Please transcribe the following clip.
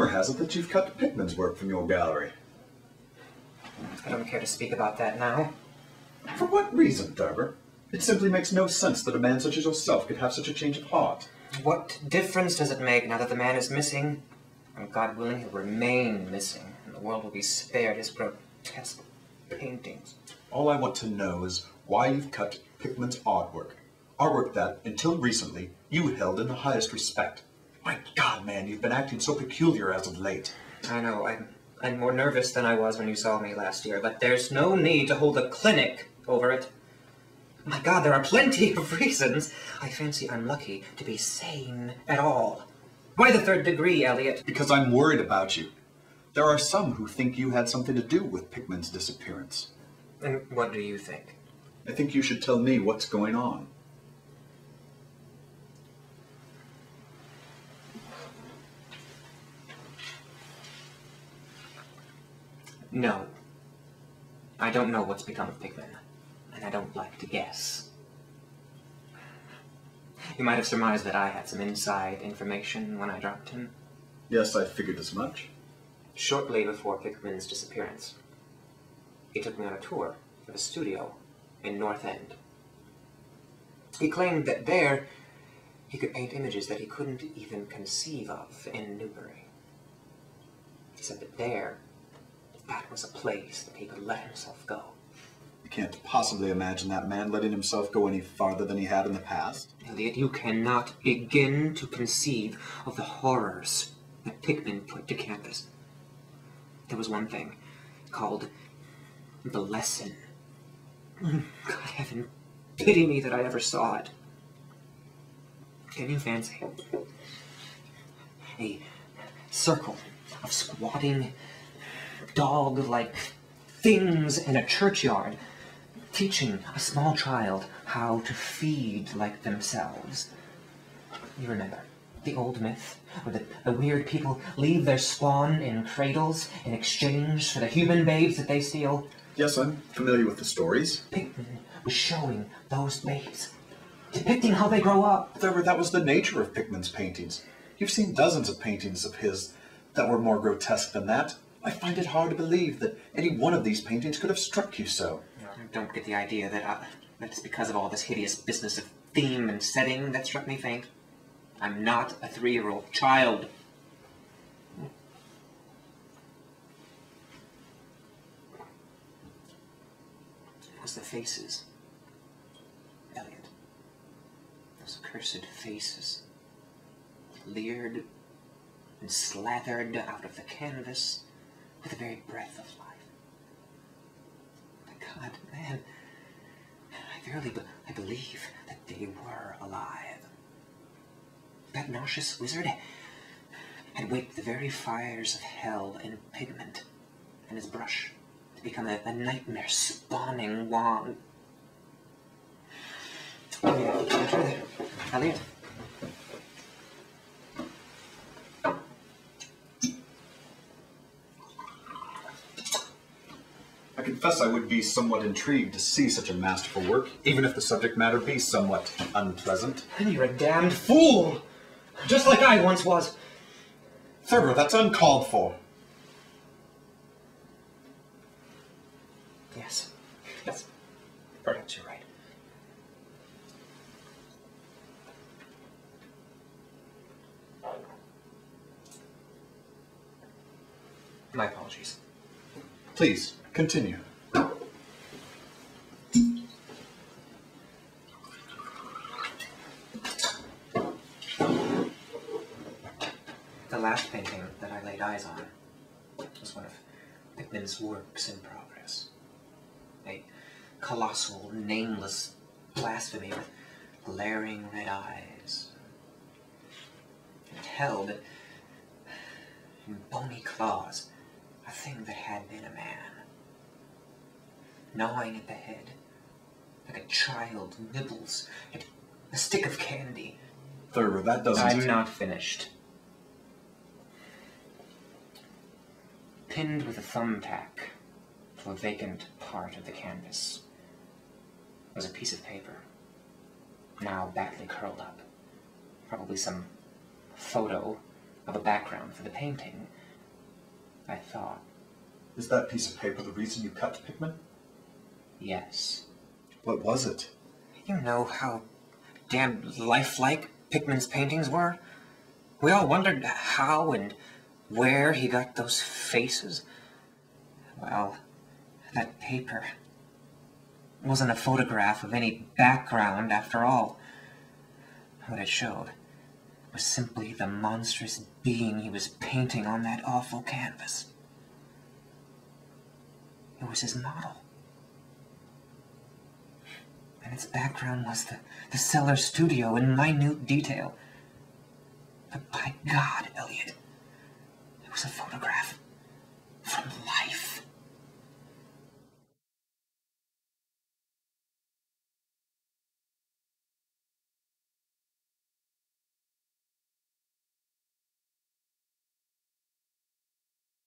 has it that you've cut Pickman's work from your gallery. I don't care to speak about that now. For what reason, Thurber? It simply makes no sense that a man such as yourself could have such a change of heart. What difference does it make now that the man is missing? And God willing, he'll remain missing, and the world will be spared his grotesque paintings. All I want to know is why you've cut Pickman's artwork. Artwork that, until recently, you held in the highest respect. My God, man, you've been acting so peculiar as of late. I know, I'm more nervous than I was when you saw me last year, but there's no need to hold a clinic over it. My God, there are plenty of reasons. I fancy I'm lucky to be sane at all. Why the third degree, Elliot? Because I'm worried about you. There are some who think you had something to do with Pickman's disappearance. And what do you think? I think you should tell me what's going on. No. I don't know what's become of Pickman, and I don't like to guess. You might have surmised that I had some inside information when I dropped him. Yes, I figured as much. Shortly before Pickman's disappearance, he took me on a tour of a studio in North End. He claimed that there he could paint images that he couldn't even conceive of in Newbury. He said that there, that was a place that he could let himself go. You can't possibly imagine that man letting himself go any farther than he had in the past. Elliot, you cannot begin to conceive of the horrors that Pickman put to canvas. There was one thing called the lesson. God heaven, pity me that I ever saw it. Can you fancy a circle of squatting, dog-like things in a churchyard, teaching a small child how to feed like themselves? You remember the old myth where the weird people leave their spawn in cradles in exchange for the human babes that they steal? Yes, I'm familiar with the stories. Pickman was showing those babes, depicting how they grow up. That was the nature of Pickman's paintings. You've seen dozens of paintings of his that were more grotesque than that. I find it hard to believe that any one of these paintings could have struck you so. Don't get the idea that it's because of all this hideous business of theme and setting that struck me faint. I'm not a 3-year-old child. It was the faces, Elliot. Those accursed faces, leered and slathered out of the canvas with the very breath of life. My God, man, I believe that they were alive. That nauseous wizard had waked the very fires of hell in pigment and his brush to become a nightmare-spawning wand. Elliot. I confess I would be somewhat intrigued to see such a masterful work, even if the subject matter be somewhat unpleasant. And you're a damned fool! Just like I once was. Thurber, that's uncalled for. Yes. Yes. Perhaps you're right. My apologies. Please, continue. The last painting that I laid eyes on was one of Pickman's works in progress. A colossal, nameless blasphemy with glaring red eyes. It held in bony claws a thing that had been a man, gnawing at the head like a child nibbles at a stick of candy. Thurber, that doesn't... I'm not finished. Pinned with a thumbtack to a vacant part of the canvas was a piece of paper, now badly curled up. Probably some photo of a background for the painting I thought. Is that piece of paper the reason you cut Pickman? Yes. What was it? You know how damn lifelike Pickman's paintings were? We all wondered how and where he got those faces. Well, that paper wasn't a photograph of any background after all. What it showed was simply the monstrous being he was painting on that awful canvas. It was his model. And its background was the cellar studio in minute detail. But by God, Elliot,